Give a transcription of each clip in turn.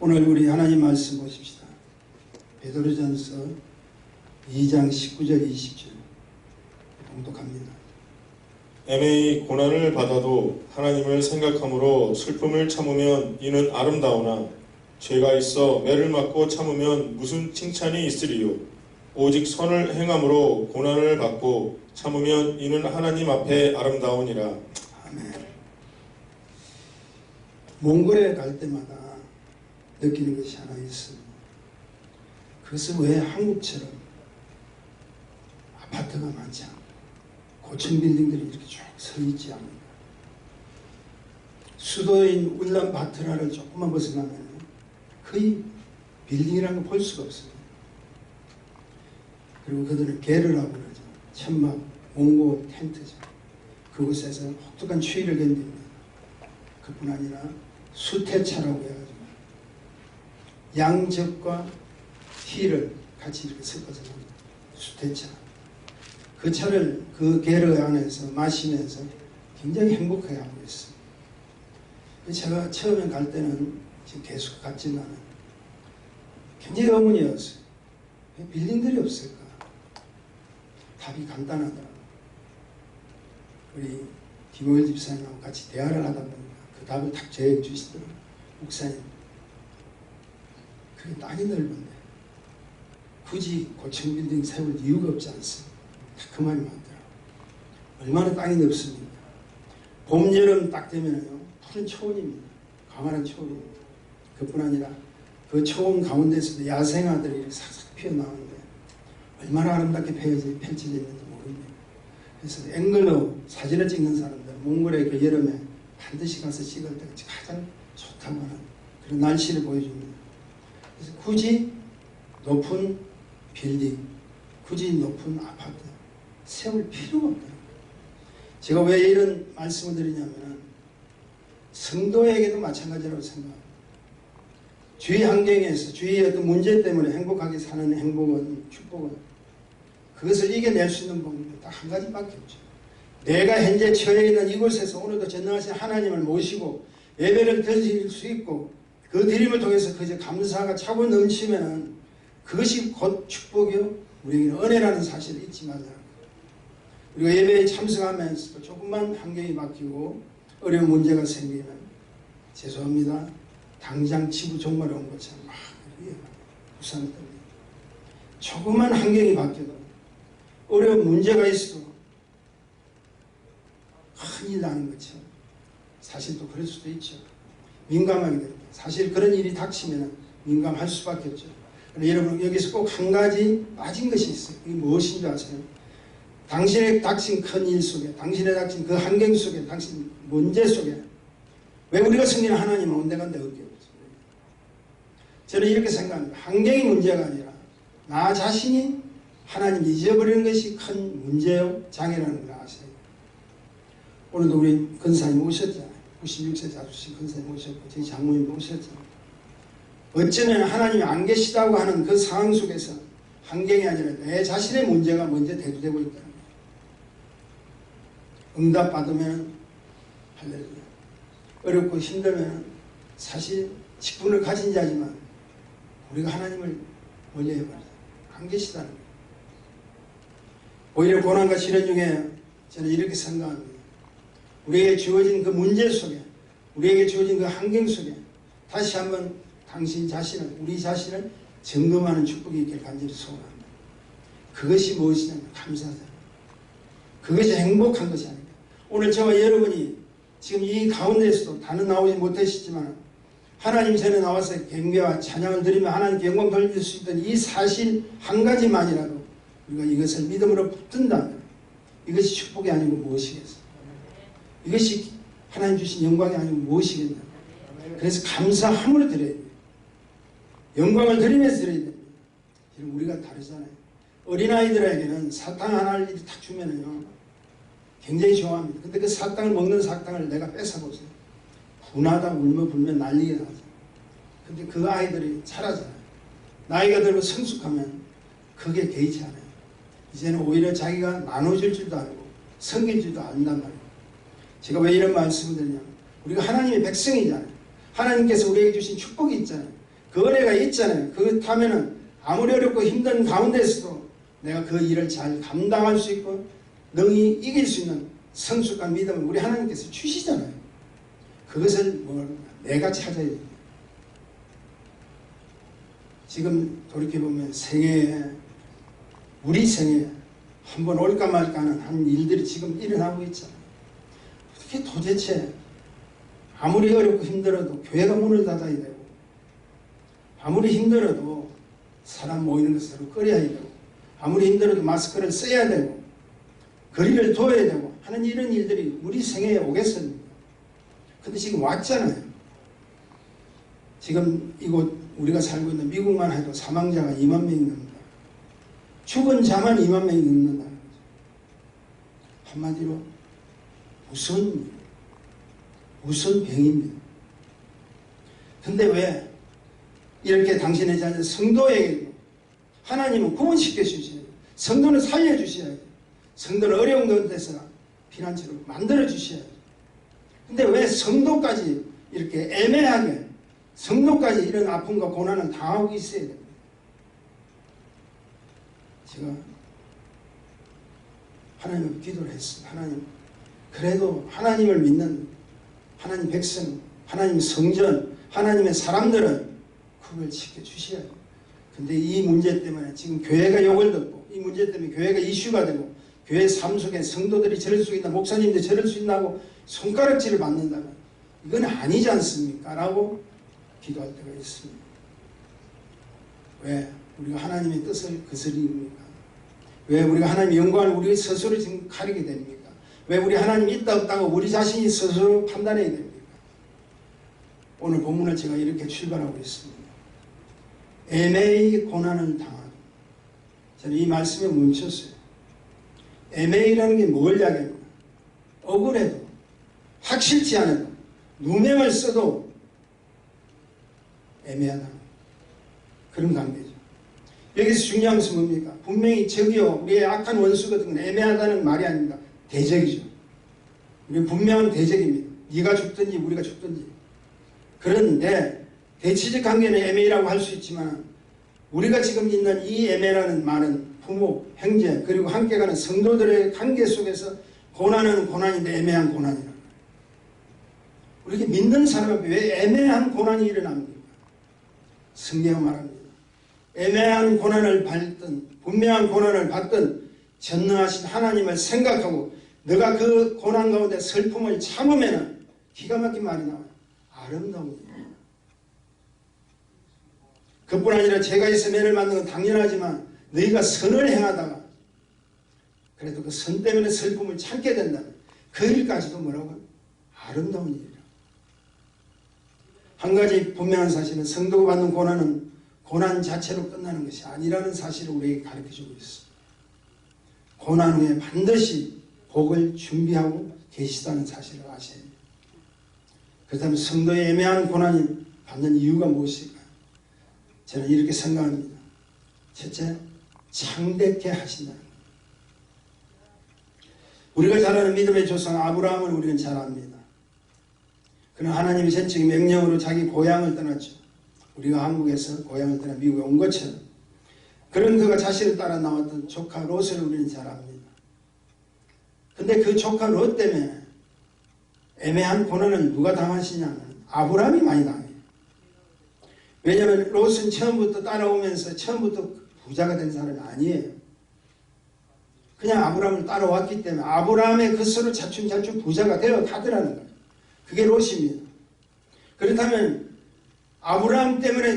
오늘 우리 하나님 말씀 보십시다. 베드로전서 2장 19절 20절 봉독합니다. 애매히 고난을 받아도 하나님을 생각함으로 슬픔을 참으면 이는 아름다우나 죄가 있어 매를 맞고 참으면 무슨 칭찬이 있으리요. 오직 선을 행함으로 고난을 받고 참으면 이는 하나님 앞에 아름다우니라. 아멘. 몽골에 갈 때마다 느끼는 것이 하나 있습니다. 그것은 왜 한국처럼 아파트가 많지 않고 고층 빌딩들이 이렇게 쭉 서 있지 않는가. 수도인 울란바토르를 조금만 벗어나면 거의 빌딩이라는 걸 볼 수가 없어요. 그리고 그들은 게르라고 그러죠. 천막, 몽고 텐트죠. 그곳에서 혹독한 추위를 견딥니다. 그뿐 아니라 수태차라고 해가지고 양적과 티를 같이 이렇게 섞어서 합니다. 수태차. 그 차를 그 게르 안에서 마시면서 굉장히 행복하게 하고 있습니다. 제가 처음에 갈 때는 지금 계속 갔지만 굉장히 의문이었어요. 왜 빌딩들이 없을까? 답이 간단하더라고요. 우리 김호일 집사님하고 같이 대화를 하다 보니까 그 답을 딱 저에게 주시더라고요. 목사님, 그게 땅이 넓은데 굳이 고층 빌딩 세울 이유가 없지 않습니다. 그 말이 많더라고요. 얼마나 땅이 넓습니까? 봄, 여름 딱 되면요 푸른 초원입니다. 광활한 초원입니다. 그뿐 아니라 그 초원 가운데서도 야생화들이 싹싹 피어나오는데 얼마나 아름답게 펼쳐져 있는지 모릅니다. 그래서 앵글로 사진을 찍는 사람들, 몽골의 그 여름에 반드시 가서 찍을 때가 가장 좋다고 하는 그런 날씨를 보여줍니다. 그래서 굳이 높은 빌딩, 굳이 높은 아파트 세울 필요가 없다. 제가 왜 이런 말씀을 드리냐면 성도에게도 마찬가지라고 생각합니다. 주위 환경에서 주위의 어떤 문제 때문에 행복하게 사는 행복은, 축복은 그것을 이겨낼 수 있는 방법이 딱 한 가지밖에 없죠. 내가 현재 처해 있는 이곳에서 오늘도 전능하신 하나님을 모시고 예배를 드릴 수 있고 그 드림을 통해서 그저 감사가 차고 넘치면 그것이 곧 축복이요 우리에게는 은혜라는 사실을 잊지 말라. 우리가 예배에 참석하면서도 조금만 환경이 바뀌고 어려운 문제가 생기면 죄송합니다. 당장 지구 종말에 온 것처럼 막 우산을 듭니다. 조그만 환경이 바뀌어도 어려운 문제가 있어도 큰일 나는 것처럼 사실 또 그럴 수도 있죠. 민감하게 됩니다. 사실 그런 일이 닥치면 민감할 수밖에 없죠. 그런데 여러분 여기서 꼭 한 가지 빠진 것이 있어요. 이게 무엇인지 아세요? 당신의 닥친 큰 일 속에, 당신의 닥친 그 환경 속에, 당신 문제 속에 왜 우리가 승리는 하나님은 온데간데 없게 없어요. 저는 이렇게 생각합니다. 환경이 문제가 아니라 나 자신이 하나님 잊어버리는 것이 큰 문제요 장애라는 걸 아세요. 오늘도 우리 권사님 오셨잖아요. 96세 자주신 권사님 오셨고 저희 장모님도 오셨잖아요. 어쩌면 하나님이 안 계시다고 하는 그 상황 속에서 환경이 아니라 내 자신의 문제가 먼저 대두되고 있다는 거예요. 응답받으면 할렐루야. 어렵고 힘들면 사실 직분을 가진 자지만 우리가 하나님을 멀리해버리죠. 안 계시다는 거예요. 오히려 고난과 시련 중에 저는 이렇게 생각합니다. 우리에게 주어진 그 문제 속에, 우리에게 주어진 그 환경 속에 다시 한번 당신 자신을, 우리 자신을 점검하는 축복이 있기를 간절히 소원합니다. 그것이 무엇이냐면 감사하다. 그것이 행복한 것이 아닙니다. 오늘 저와 여러분이 지금 이 가운데에서도 다는 나오지 못하시지만 하나님 전에 나와서 경배와 찬양을 드리며 하나님께 영광 돌릴 수 있던 이 사실 한 가지만이라도 우리가 이것을 믿음으로 붙든다면 이것이 축복이 아니고 무엇이겠어요? 이것이 하나님 주신 영광이 아니고 무엇이겠냐? 그래서 감사함으로 드려야 돼요. 영광을 드리면서 드려야 됩니다. 지금 우리가 다르잖아요. 어린아이들에게는 사탕 하나를 딱 주면은요, 굉장히 좋아합니다. 근데 그 사탕을 먹는 사탕을 내가 뺏어보세요. 분하다 울며 불며 난리가 나죠. 근데 그 아이들이 잘하잖아요. 나이가 들고 성숙하면 그게 개의치 않아요. 이제는 오히려 자기가 나눠줄 줄도 알고 섬길 줄도 안단 말이에요. 제가 왜 이런 말씀을 드리냐면 우리가 하나님의 백성이잖아요. 하나님께서 우리에게 주신 축복이 있잖아요. 그 은혜가 있잖아요. 그렇다면은 아무리 어렵고 힘든 가운데서도 내가 그 일을 잘 감당할 수 있고 능히 이길 수 있는 성숙한 믿음을 우리 하나님께서 주시잖아요. 그것을 내가 찾아야 돼요. 지금 돌이켜보면 생애에 우리 생애에 한번 올까 말까 하는 한 일들이 지금 일어나고 있잖아요. 어떻게 도대체 아무리 어렵고 힘들어도 교회가 문을 닫아야 되고 아무리 힘들어도 사람 모이는 것으로 꺼려야 되고 아무리 힘들어도 마스크를 써야 되고 거리를 둬야 되고 하는 이런 일들이 우리 생애에 오겠습니까? 근데 지금 왔잖아요. 지금 이곳 우리가 살고 있는 미국만 해도 사망자가 2만 명이 넘는다. 죽은 자만 2만 명이 넘는다는 거죠. 한마디로 무슨 병입니다. 근데 왜 이렇게 당신의 자녀 성도에게 하나님은 구원시켜 주셔야 돼요. 성도는 살려주셔야 돼요. 성도를 어려운 가운데서 피난처로 만들어 주셔야 돼요. 근데 왜 성도까지 이렇게 애매하게 성도까지 이런 아픔과 고난을 당하고 있어야 됩니다. 제가 하나님을 기도를 했습니다. 하나님, 그래도 하나님을 믿는 하나님 백성, 하나님 성전, 하나님의 사람들은 그걸 지켜주셔야 돼요. 근데 이 문제 때문에 지금 교회가 욕을 듣고 이 문제 때문에 교회가 이슈가 되고 교회 삶 속에 성도들이 저럴 수 있나 목사님들이 저럴 수 있나고 손가락질을 받는다면 이건 아니지 않습니까? 라고 기도할 때가 있습니다. 왜? 우리가 하나님의 뜻을 거스립니까? 왜 우리가 하나님의 영광을 우리 스스로 지금 가리게 됩니까? 왜 우리 하나님이 있다 없다고 우리 자신이 스스로 판단해야 됩니까? 오늘 본문을 제가 이렇게 출발하고 있습니다. 애매히 고난을 당하고 저는 이 말씀에 멈췄어요. 애매히라는 게 뭘 이야기합니까? 억울해도 확실치 않아도 누명을 써도 애매하다. 그런 관계죠. 여기서 중요한 것은 뭡니까? 분명히 적이요 우리의 악한 원수 같은 건 애매하다는 말이 아닙니다. 대적이죠. 우리 분명한 대적입니다. 네가 죽든지 우리가 죽든지. 그런데 대치적 관계는 애매라고 할 수 있지만 우리가 지금 있는 이 애매라는 말은 부모, 형제 그리고 함께 가는 성도들의 관계 속에서 고난은 고난인데 애매한 고난이라. 우리가 믿는 사람 앞에 왜 애매한 고난이 일어납니까? 성경은 말합니다. 애매한 고난을 받든 분명한 고난을 받든 전능하신 하나님을 생각하고 너가 그 고난 가운데 슬픔을 참으면 기가 막힌 말이 나와요. 아름다운 일이에요. 그뿐 아니라 죄가 있어 매를 맞는 건 당연하지만 너희가 선을 행하다가 그래도 그 선 때문에 슬픔을 참게 된다면 그 일까지도 뭐라고? 아름다운 일이라. 한 가지 분명한 사실은 성도가 받는 고난은 고난 자체로 끝나는 것이 아니라는 사실을 우리에게 가르쳐주고 있습니다. 고난 후에 반드시 복을 준비하고 계시다는 사실을 아셔야 합니다. 그렇다면 성도의 애매한 고난이 받는 이유가 무엇일까요? 저는 이렇게 생각합니다. 첫째, 창대케 하신다는 것. 우리가 잘 아는 믿음의 조상 아브라함을 우리는 잘 압니다. 그는 하나님의 전적인 명령으로 자기 고향을 떠났죠. 우리가 한국에서 고향을 떠나 미국에 온 것처럼 그런 그가 자신을 따라 나왔던 조카 롯을 우리는 잘 압니다. 근데 그 조카 롯 때문에 애매한 고난을 누가 당하시냐면 아브라함이 많이 당해요. 왜냐하면 롯은 처음부터 따라오면서 처음부터 부자가 된 사람이 아니에요. 그냥 아브라함을 따라왔기 때문에 아브라함의 것으로 차츰차츰 부자가 되어 가더라는 거예요. 그게 롯입니다. 그렇다면 아브라함 때문에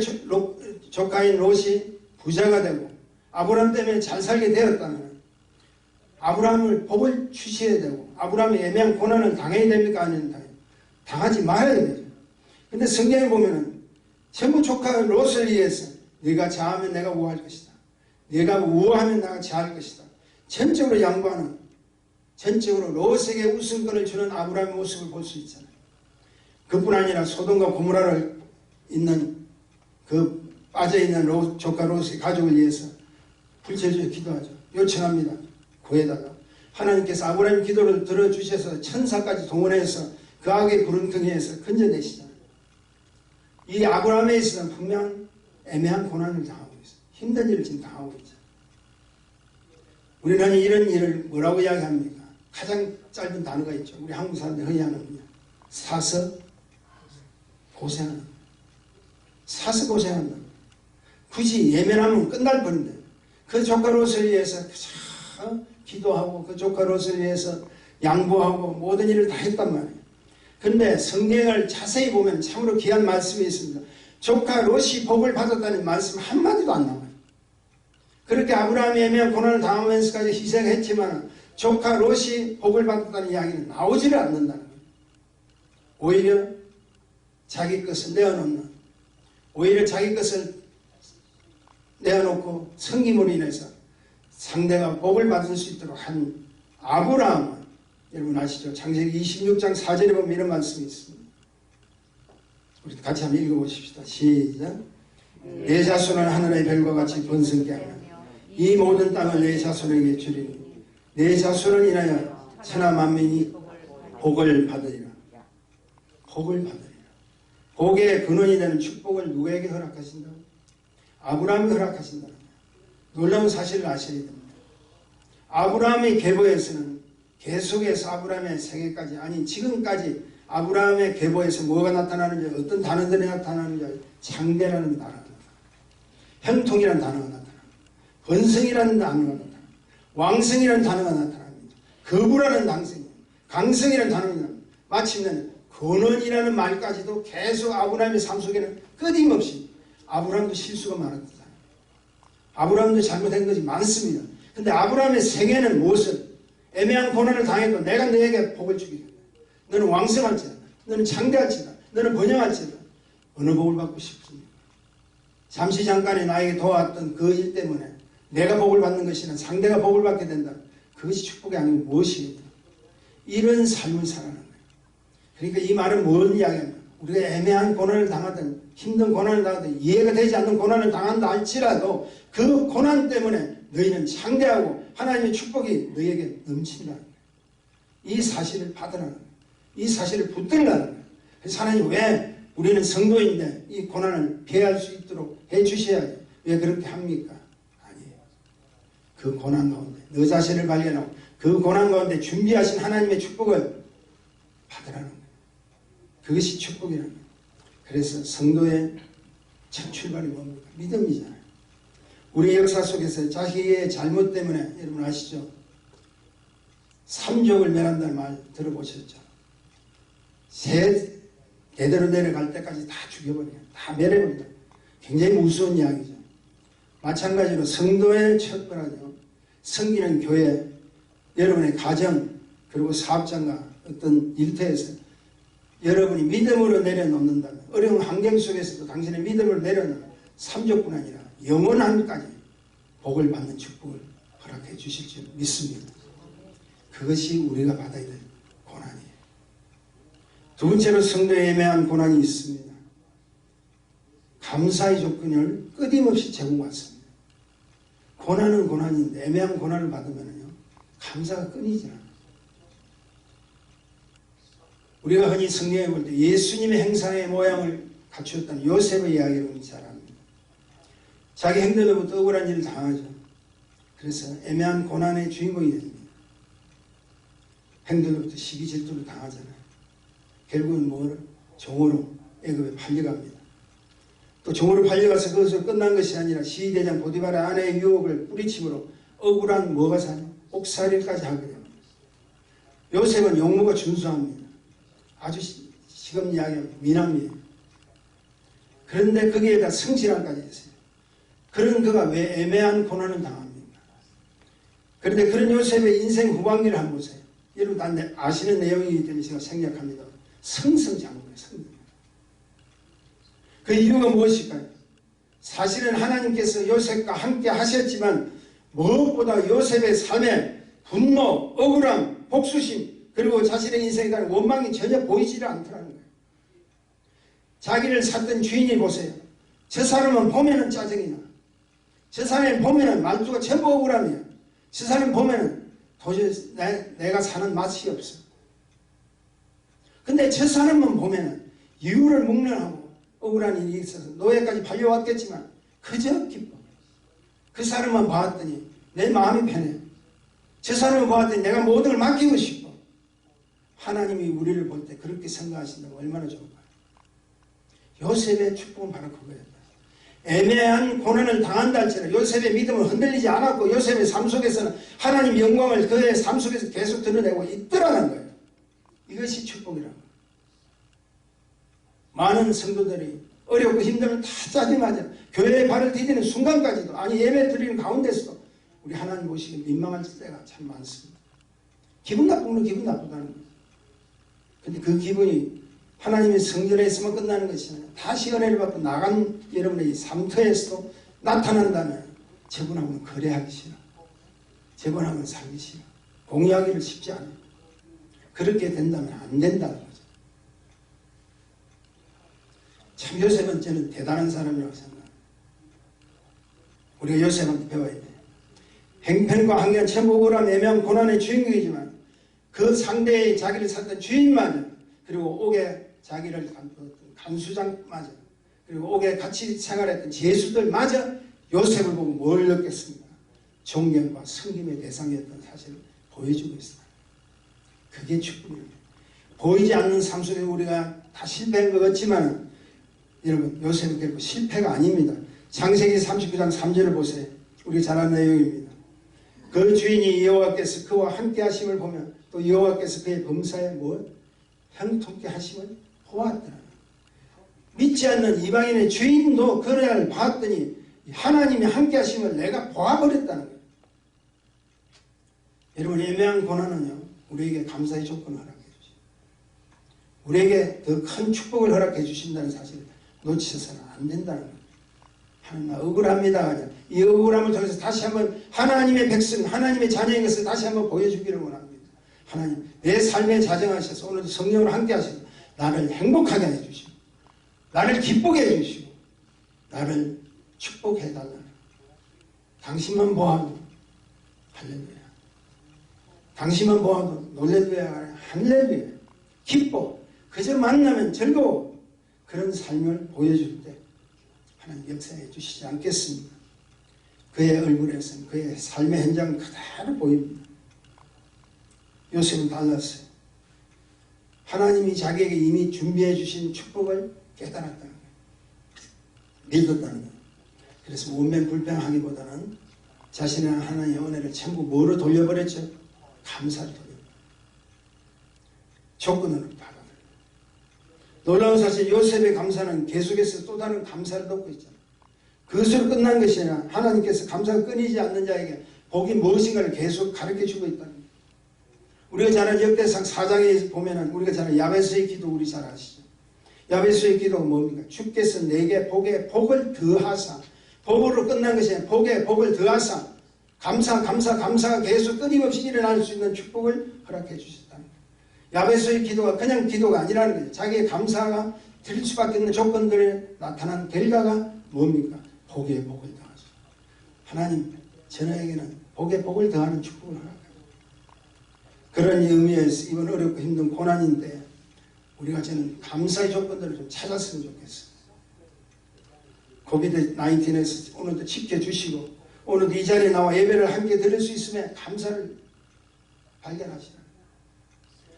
조카인 롯이 부자가 되고 아브라함 때문에 잘 살게 되었다면 아브라함을 복을 주셔야 되고 아브라함이 애매한 고난을 당해야 됩니까? 아닙니까? 당하지 말아야 되죠. 근데 성경에 보면은 전부 조카 롯을 위해서 네가 자하면 내가 우할 것이다. 네가 우하면 내가 자할 것이다. 전적으로 양보하는 전적으로 롯에게 우선권을 주는 아브라함의 모습을 볼 수 있잖아요. 그뿐 아니라 소돔과 고모라를 있는 그 빠져있는 조카 롯의 가족을 위해서 불철주에 기도하죠. 요청합니다. 구해다가 하나님께서 아브라함 기도를 들어주셔서 천사까지 동원해서 그 악의 구름텅이에서 건져내시잖아요. 이 아브라함에 있어서는 분명 애매한 고난을 당하고 있어요. 힘든 일을 지금 당하고 있죠. 우리는 이런 일을 뭐라고 이야기합니까? 가장 짧은 단어가 있죠. 우리 한국 사람들이 흔히 하는 거냐. 사서 고생한다. 사서 고생한다. 굳이 예면하면 끝날 뻔인데 그 조카 롯을 위해서 기도하고 그 조카 롯을 위해서 양보하고 모든 일을 다 했단 말이에요. 그런데 성경을 자세히 보면 참으로 귀한 말씀이 있습니다. 조카 롯이 복을 받았다는 말씀 한마디도 안 나와요. 그렇게 아브라함이 애매한 고난을 당하면서까지 희생했지만 조카 롯이 복을 받았다는 이야기는 나오지를 않는다는 거예요. 오히려 자기 것을 내어놓는, 오히려 자기 것을 내어놓고 섬김으로 인해서 상대가 복을 받을 수 있도록 한 아브라함은 여러분 아시죠? 창세기 26장 4절에 보면 이런 말씀이 있습니다. 우리 같이 한번 읽어보십시다. 시작. 내 자손은 하늘의 별과 같이 번성케 하며 이 모든 땅을 내 자손에게 주리니 내 자손을 인하여 천하 만민이 복을 받으리라. 복을 받으리라. 복의 근원이 되는 축복을 누구에게 허락하신다고? 아브라함이 허락하신다. 놀라운 사실을 아셔야 됩니다. 아브라함의 계보에서는 계속해서 아브라함의 생애까지 아니 지금까지 아브라함의 계보에서 뭐가 나타나는지 어떤 단어들이 나타나는지 창대라는 단어가 나타납니다. 형통이라는 단어가 나타납니다. 번성이라는 단어가 나타납니다. 왕성이라는 단어가 나타납니다. 거부라는 강성이라는 단어가 나타납니다. 마침내 근원이라는 말까지도 계속 아브라함의 삶 속에는 끊임없이 아브라함도 실수가 많았잖아요. 아브라함도 잘못한 것이 많습니다. 근데 아브라함의 생애는 무엇을? 애매한 고난을 당해도 내가 너에게 복을 주겠다. 너는 왕성할지다. 너는 창대할지다. 너는 번영할지다. 어느 복을 받고 싶습니까? 잠시 잠깐에 나에게 도왔던 그 일 때문에 내가 복을 받는 것이나 상대가 복을 받게 된다. 그것이 축복이 아니고 무엇이겠냐. 이런 삶을 살아가는 거예요. 그러니까 이 말은 뭘 이야기하냐. 우리가 애매한 고난을 당하든 힘든 고난을 당하든 이해가 되지 않는 고난을 당한다 할지라도 그 고난 때문에 너희는 창대하고 하나님의 축복이 너희에게 넘친다는 거예요. 이 사실을 받으라는 거예요. 이 사실을 붙들라는 거예요. 그래서 하나님 왜 우리는 성도인데 이 고난을 피할 수 있도록 해주셔야지 왜 그렇게 합니까? 아니에요. 그 고난 가운데 너 자신을 발견하고 그 고난 가운데 준비하신 하나님의 축복을 받으라는 거예요. 그것이 축복이라는 거예요. 그래서 성도의 첫 출발이 뭡니까? 믿음이잖아요. 우리 역사 속에서 자기의 잘못 때문에 여러분 아시죠? 삼족을 멸한다는 말 들어보셨죠? 새 대대로 내려갈 때까지 다 죽여버려요. 다 멸해버려요. 굉장히 무서운 이야기죠. 마찬가지로 성도의 첫번하죠. 섬기는 교회, 여러분의 가정, 그리고 사업장과 어떤 일터에서 여러분이 믿음으로 내려놓는다면 어려운 환경 속에서도 당신의 믿음으로 내려놓는 삼족뿐 아니라 영원한까지 복을 받는 축복을 허락해 주실 줄 믿습니다. 그것이 우리가 받아야 될 고난이에요. 두 번째로 성도에 애매한 고난이 있습니다. 감사의 조건을 끊임없이 제공받습니다. 고난은 고난인데 애매한 고난을 받으면요 감사가 끊이지 않아요. 우리가 흔히 성경에 볼 때 예수님의 행상의 모양을 갖추었다는 요셉의 이야기를 우리 잘 압니다. 자기 행동으로부터 억울한 일을 당하죠. 그래서 애매한 고난의 주인공이 됩니다. 행동으로부터 시기 질투를 당하잖아요. 결국은 뭐를? 종으로 애굽에 팔려갑니다. 또 종으로 팔려가서 그것으로 끝난 것이 아니라 시위대장 보디발의 아내의 유혹을 뿌리침으로 억울한 뭐가 사냐? 옥살이까지 하게 됩니다. 요셉은 용모가 준수합니다. 아주 시금 이야기합니다. 미남이에요. 그런데 거기에다 성실함까지 했어요. 그런 그가 왜 애매한 고난을 당합니까? 그런데 그런 요셉의 인생 후반기를 한번 보세요. 여러분 다 아시는 내용이기 때문에 제가 생략합니다. 성성장군이에요. 성장. 그 이유가 무엇일까요? 사실은 하나님께서 요셉과 함께 하셨지만 무엇보다 요셉의 삶에 분노, 억울함, 복수심 그리고 자신의 인생에 대한 원망이 전혀 보이지를 않더라는 거예요. 자기를 샀던 주인이 보세요. 저 사람은 보면은 짜증이 나. 저 사람이 보면은 말투가 전부 억울함이야. 저 사람 보면은 도저히 내가 사는 맛이 없어. 근데 저 사람만 보면은 이유를 묵념하고 억울한 일이 있어서 노예까지 팔려왔겠지만 그저 기뻐. 그 사람만 봤더니 내 마음이 편해. 저 사람을 봤더니 내가 모든 걸 맡기고 싶어. 하나님이 우리를 볼 때 그렇게 생각하신다고 얼마나 좋을까요? 요셉의 축복은 바로 그거였다. 애매한 고난을 당한다 할지라도 요셉의 믿음은 흔들리지 않았고 요셉의 삶 속에서는 하나님의 영광을 그의 삶 속에서 계속 드러내고 있더라는 거예요. 이것이 축복이라고. 많은 성도들이 어렵고 힘들면 다 짜증나죠. 교회에 발을 디디는 순간까지도, 아니 예배 드리는 가운데서도 우리 하나님 보시기 민망할 때가 참 많습니다. 기분 나쁘면 기분 나쁘다는 거예요. 근데 그 기분이 하나님의 성전에 있으면 끝나는 것이 아니라 다시 은혜를 받고 나간 여러분의 이 삶터에서도 나타난다면 저분하고는 거래하기 싫어. 저분하고는 살기 싫어. 공유하기를 쉽지 않아요. 그렇게 된다면 안 된다는 거죠. 참 요셉은 저는 대단한 사람이라고 생각합니다. 우리가 요셉한테 배워야 돼요. 행편과 항변 참 억울한 애매한 고난의 주인공이지만 그 상대의 자기를 샀던 주인마저, 그리고 옥에 자기를 간수장마저, 그리고 옥에 같이 생활했던 제수들마저 요셉을 보고 뭘 느꼈습니까? 존경과 섬김의 대상이었던 사실을 보여주고 있습니다. 그게 축복입니다. 보이지 않는 삶 속에 우리가 다 실패한 것 같지만 여러분, 요셉은 결국 실패가 아닙니다. 창세기 39장 3절을 보세요. 우리 잘 아는 내용입니다. 그 주인이 여호와께서 그와 함께 하심을 보며 또 여호와께서 그의 범사에 형통케 하심을 보았더라. 믿지 않는 이방인의 주인도 그를 봤더니 하나님이 함께 하심을 내가 보아버렸다는 거예요. 여러분, 애매한 고난은요, 우리에게 감사의 조건을 허락해 주십니다. 우리에게 더 큰 축복을 허락해 주신다는 사실을 놓치셔서는 안 된다는 거예요. 하나님, 억울합니다. 이 억울함을 통해서 다시 한번 하나님의 백성, 하나님의 자녀인 것을 다시 한번 보여주기를 원합니다. 하나님, 내 삶에 자정하셔서 오늘도 성령으로 함께 하셔서 나를 행복하게 해주시고 나를 기쁘게 해주시고 나를 축복해 달라는, 당신만 보아도 할렐루야, 당신만 보아도 놀랄루야, 할렐루야, 기뻐, 그저 만나면 즐거워, 그런 삶을 보여줄 때 하나님 역사해 주시지 않겠습니까? 그의 얼굴에서는 그의 삶의 현장은 그대로 보입니다. 요셉은 달랐어요. 하나님이 자기에게 이미 준비해 주신 축복을 깨달았다는 거예요. 믿었다는 거예요. 그래서 원맨불평하기보다는 자신의 하나님의 은혜를 전부 뭐로 돌려버렸죠? 감사를 돌려버렸죠. 조건으로 받아들여요. 놀라운 사실, 요셉의 감사는 계속해서 또 다른 감사를 돕고 있잖아요. 그것으로 끝난 것이 아니라 하나님께서 감사가 끊이지 않는 자에게 복이 무엇인가를 계속 가르쳐주고 있다는 거예요. 우리가 잘 아는 역대상 4장에 보면은 우리가 잘 아는 야베스의 기도 우리 잘 아시죠? 야베스의 기도가 뭡니까? 주께서 내게 복에 복을 더하사, 복으로 끝난 것이 아니라 복에 복을 더하사, 감사가 계속 끊임없이 일어날 수 있는 축복을 허락해 주셨다는 거예요. 야베스의 기도가 그냥 기도가 아니라는 거예요. 자기의 감사가 드릴 수밖에 없는 조건들에 나타난 결과가 뭡니까? 복에 복을 더하사. 하나님, 저에게는 복에 복을 더하는 축복을 허락합니다. 그런 의미에서 이번 어렵고 힘든 고난인데 우리가 저는 감사의 조건들을 좀 찾았으면 좋겠어요. 코비드-19에서 오늘도 지켜주시고 오늘도 이 자리에 나와 예배를 함께 드릴 수 있음에 감사를 발견하시라.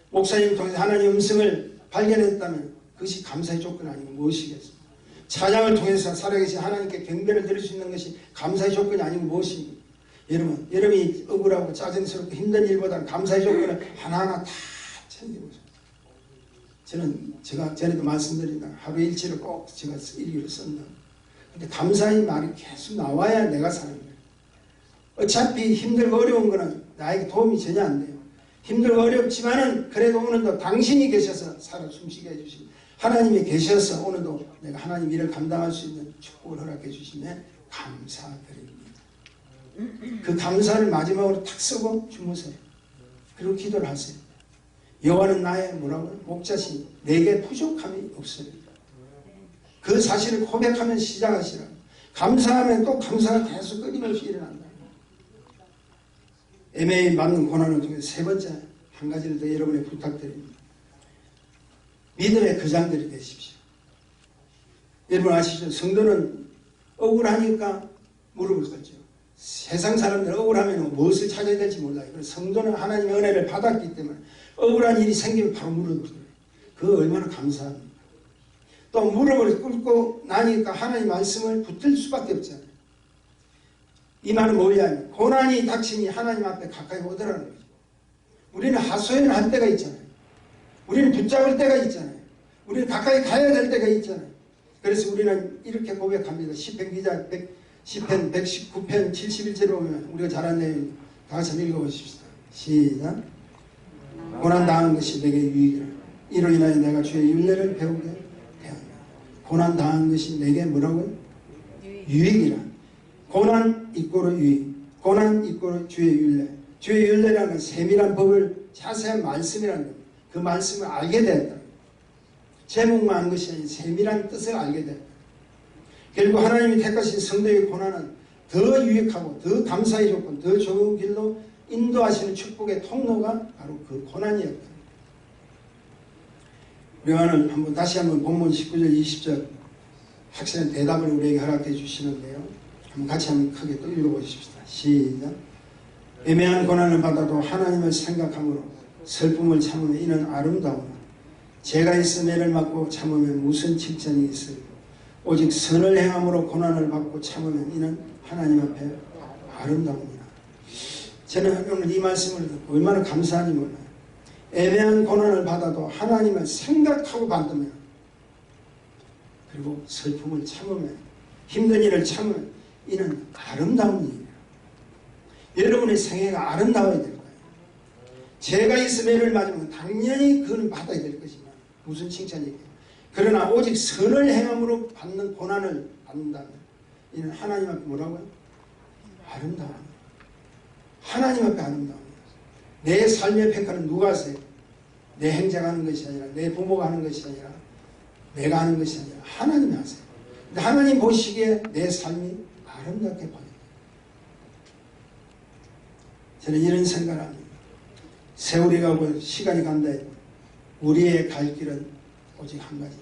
목사님 통해서 하나님의 음성을 발견했다면 그것이 감사의 조건 아니면 무엇이겠습니까? 찬양을 통해서 살아계신 하나님께 경배를 드릴 수 있는 것이 감사의 조건이 아니면 무엇입니까? 여러분, 여러분이 억울하고 짜증스럽고 힘든 일보다는 감사의 조건을 하나하나 다 챙기고 있습니다. 저는 제가 전에도 말씀드린다. 하루 일치를 꼭 제가 일기로 쓴다. 근데 감사의 말이 계속 나와야 내가 사는 거예요. 어차피 힘들고 어려운 거는 나에게 도움이 전혀 안 돼요. 힘들고 어렵지만은 그래도 오늘도 당신이 계셔서 살아 숨쉬게 해주시고 하나님이 계셔서 오늘도 내가 하나님 일을 감당할 수 있는 축복을 허락해 주시면 감사드립니다. 그 감사를 마지막으로 탁 쓰고 주무세요. 그리고 기도를 하세요. 여호와는 나의 뭐라고요? 목자시니 내게 부족함이 없습니다. 그 사실을 고백하면 시작하시라. 감사하면 또 감사가 계속 끊임없이 일어난다. 애매히 맞는 고난을 통해서 세 번째 한 가지를 더 여러분에 부탁드립니다. 믿음의 거장들이 되십시오. 여러분 아시죠? 성도는 억울하니까 무릎을 꿇죠. 세상 사람들 억울하면 무엇을 찾아야 될지 몰라요. 그래서 성도는 하나님의 은혜를 받았기 때문에 억울한 일이 생기면 바로 무릎을 꿇어요. 그거 얼마나 감사합니까? 또 무릎을 꿇고 나니까 하나님 말씀을 붙들 수밖에 없잖아요. 이 말은 뭐냐면 고난이 닥치니 하나님 앞에 가까이 오더라는 거죠. 우리는 하소연을 할 때가 있잖아요. 우리는 붙잡을 때가 있잖아요. 우리는 가까이 가야 될 때가 있잖아요. 그래서 우리는 이렇게 고백합니다. 시편 기자 10편 119편 71절에 보면 우리가 잘 아는 내용 다 같이 한번 읽어보십시다. 시작. 고난당한 것이 내게 유익이라. 이로 인하여 내가 주의 율례를 배우게 되었다. 고난당한 것이 내게 뭐라고요? 유익이라. 고난 이꼬르 유익. 고난 이꼬르 주의 율례. 주의 율례라는 건 세밀한 법을 자세한 말씀이라는 겁니다. 그 말씀을 알게 된다. 제목만 한 것이 아닌 세밀한 뜻을 알게 된다. 결국 하나님이 택하신 성도의 고난은 더 유익하고 더 감사의 조건, 더 좋은 길로 인도하시는 축복의 통로가 바로 그 고난이었다. 우리가 오늘 다시 한번 본문 19절 20절 학생의 대답을 우리에게 허락해 주시는데요. 한번 같이 한번 크게 또 읽어보십시다. 시작. 애매한 고난을 받아도 하나님을 생각함으로 슬픔을 참으면 이는 아름다우나 죄가 있어 매를 맞고 참으면 무슨 칭찬이 있을까? 오직 선을 행함으로 고난을 받고 참으면 이는 하나님 앞에 아름다웁니다. 저는 오늘 이 말씀을 듣고 얼마나 감사한지 몰라요. 애매한 고난을 받아도 하나님을 생각하고 받으면, 그리고 슬픔을 참으면, 힘든 일을 참으면 이는 아름다운 일이에요. 여러분의 생애가 아름다워야 될 거예요. 죄가 있으면 매를 맞으면 당연히 그건 받아야 될 것이지만 무슨 칭찬이겠어요. 그러나 오직 선을 행함으로 받는 고난을 받는다면 이는 하나님 앞에 뭐라고요? 아름다워요. 하나님 앞에 아름다워요. 내 삶의 평가는 누가 하세요? 내 행자가 하는 것이 아니라, 내 부모가 하는 것이 아니라, 내가 하는 것이 아니라 하나님이 하세요. 근데 하나님 보시기에 내 삶이 아름답게 보여요. 저는 이런 생각을 합니다. 세월이 가고 시간이 간다 해도 우리의 갈 길은 오직 한 가지.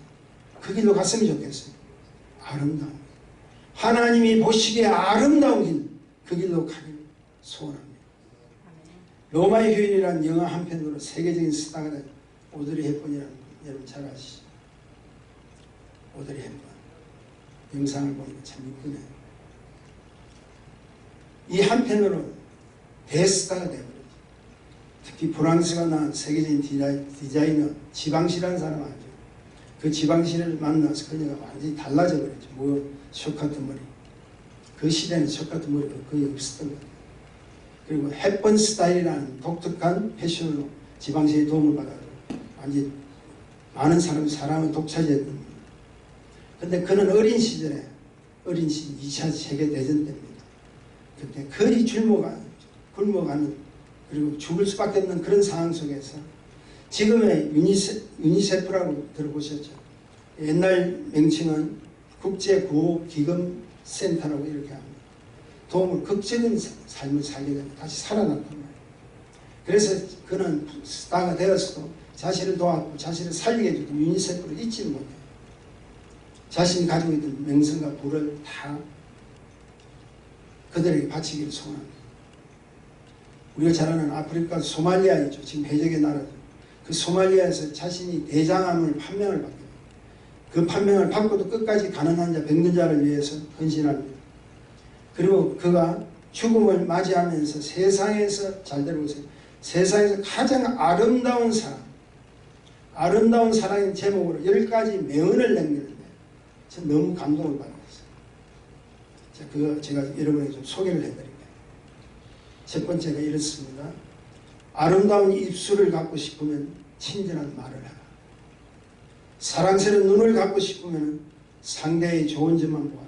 그 길로 갔으면 좋겠어요. 아름다운 길. 하나님이 보시기에 아름다운 길, 그 길로 가기를 소원합니다. 로마의 휴일이라는 영화 한 편으로 세계적인 스타가 된 오드리 헵번이라는 분, 여러분 잘 아시죠? 오드리 헵번. 영상을 보니까 참 이쁘네요. 이 한 편으로 대스타가 되어버렸죠. 특히 프랑스가 낳은 세계적인 디자이너 지방시라는 사람 알죠? 그 지방시를 만나서 그녀가 완전히 달라져 버렸죠. 뭐 쇼카트 머리. 그 시대는 쇼카트 머리가 거의 없었던 거예요. 그리고 헵번 스타일이라는 독특한 패션으로 지방시의 도움을 받아서 완전히 많은 사람을 독차지했던 겁니다. 근데 그는 어린 시절에 2차 세계대전 때입니다. 그때 거의 굶어가는 그리고 죽을 수밖에 없는 그런 상황 속에서 지금의 유니세프라고 들어보셨죠? 옛날 명칭은 국제구호기금센터라고 이렇게 합니다. 도움을 극적인 삶을 살게 되면 다시 살아났단 말이에요. 그래서 그는 스타가 되었어도 자신을 도왔고 자신을 살리게 해주고 유니세프를 잊지는 못해요. 자신이 가지고 있던 명성과 부를 다 그들에게 바치기를 소원합니다. 우리가 잘 아는 아프리카 소말리아 있죠. 지금 해적의 나라죠. 그 소말리아에서 자신이 대장암을 판명을 받게 돼요. 그 판명을 받고도 끝까지 가난한 자, 병든 자를 위해서 헌신합니다. 그리고 그가 죽음을 맞이하면서 세상에서 잘 들어보세요. 세상에서 가장 아름다운 사랑의 제목으로 10가지 명언을 남기는데 전 너무 감동을 받았어요. 그거 제가 여러분에게 좀 소개를 해드릴게요. 첫 번째가 이렇습니다. 아름다운 입술을 갖고 싶으면 친절한 말을 하라. 사랑스러운 눈을 갖고 싶으면 상대의 좋은 점만 보아라.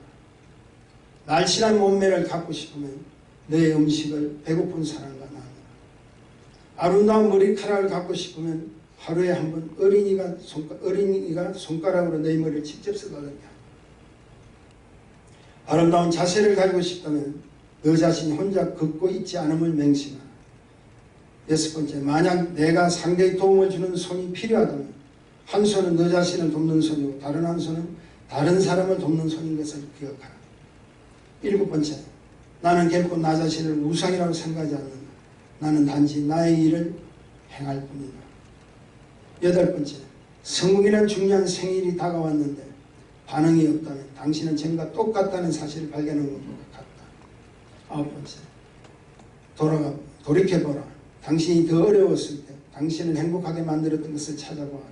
날씬한 몸매를 갖고 싶으면 너의 음식을 배고픈 사람과 나누라. 아름다운 머리카락을 갖고 싶으면 하루에 한 번 어린이가 손가락으로 너의 머리를 직접 쓰다듬게 하라. 아름다운 자세를 가지고 싶다면 너 자신이 혼자 걷고 있지 않음을 맹신하라. 여섯 번째, 만약 내가 상대의 도움을 주는 손이 필요하다면 한 손은 너 자신을 돕는 손이고 다른 한 손은 다른 사람을 돕는 손인 것을 기억하라. 7번째, 나는 결코 나 자신을 우상이라고 생각하지 않는다. 나는 단지 나의 일을 행할 뿐이다. 8번째, 성공이란 중요한 생일이 다가왔는데 반응이 없다면 당신은 전과 똑같다는 사실을 발견한 것과 같다. 9번째, 돌이켜보라. 당신이 더 어려웠을 때 당신을 행복하게 만들었던 것을 찾아보아라.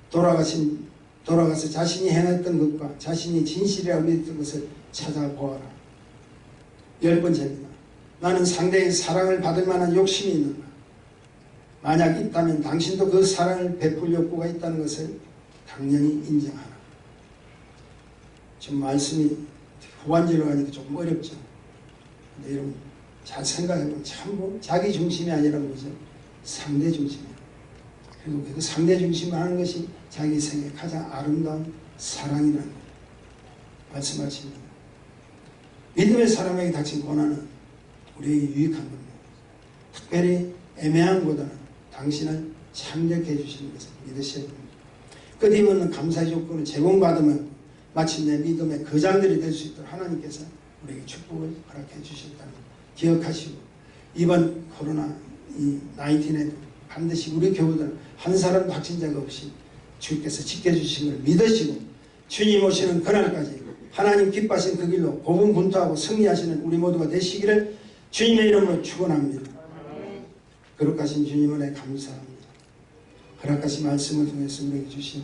돌아가서 자신이 행했던 것과 자신이 진실이라고 믿었던 것을 찾아보아라. 10번째입니다. 나는 상대의 사랑을 받을 만한 욕심이 있는가? 만약 있다면 당신도 그 사랑을 베풀 욕구가 있다는 것을 당연히 인정하라. 좀 말씀이 후반절로 가니까 조금 어렵죠. 근데 여러분 잘 생각해보면 참 자기 중심이 아니라 뭐죠? 상대 중심이에요. 그리고 그 상대 중심을 하는 것이 자기 생에 가장 아름다운 사랑이라는 거예요. 말씀하십니다. 믿음의 사람에게 닥친 고난은 우리에게 유익한 겁니다. 특별히 애매한 고난은 당신을 참되게 해주시는 것을 믿으셔야 됩니다. 끝임없는 감사의 조건을 제공받으면 마침내 믿음의 거장들이 될 수 있도록 하나님께서 우리에게 축복을 허락해 주셨다는 것 기억하시고, 이번 코로나-19에도 반드시 우리 교우들은 한 사람도 확진자가 없이 주께서 지켜주신 걸 믿으시고 주님 오시는 그날까지 하나님 기뻐하신 그 길로 고군분투하고 승리하시는 우리 모두가 되시기를 주님의 이름으로 축원합니다. 거룩하신 주님 은혜 감사합니다. 허락하신 말씀을 통해서 우리에게 주신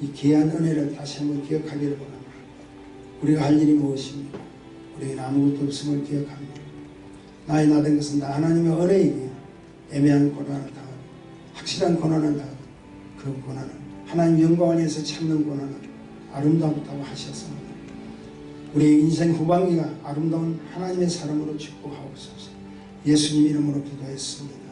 이 귀한 은혜를 다시 한번 기억하기를 원합니다. 우리가 할 일이 무엇입니까? 우리에게는 아무것도 없음을 기억합니다. 나의 나된 것은 다 하나님의 은혜이기에 애매한 고난을 당하고 확실한 고난을 당하고 그 고난은 하나님 영광을 위해서 참는 고난은 아름답다고 하셨습니다. 우리의 인생 후반기가 아름다운 하나님의 사람으로 축복하옵소서. 예수님 이름으로 기도했습니다.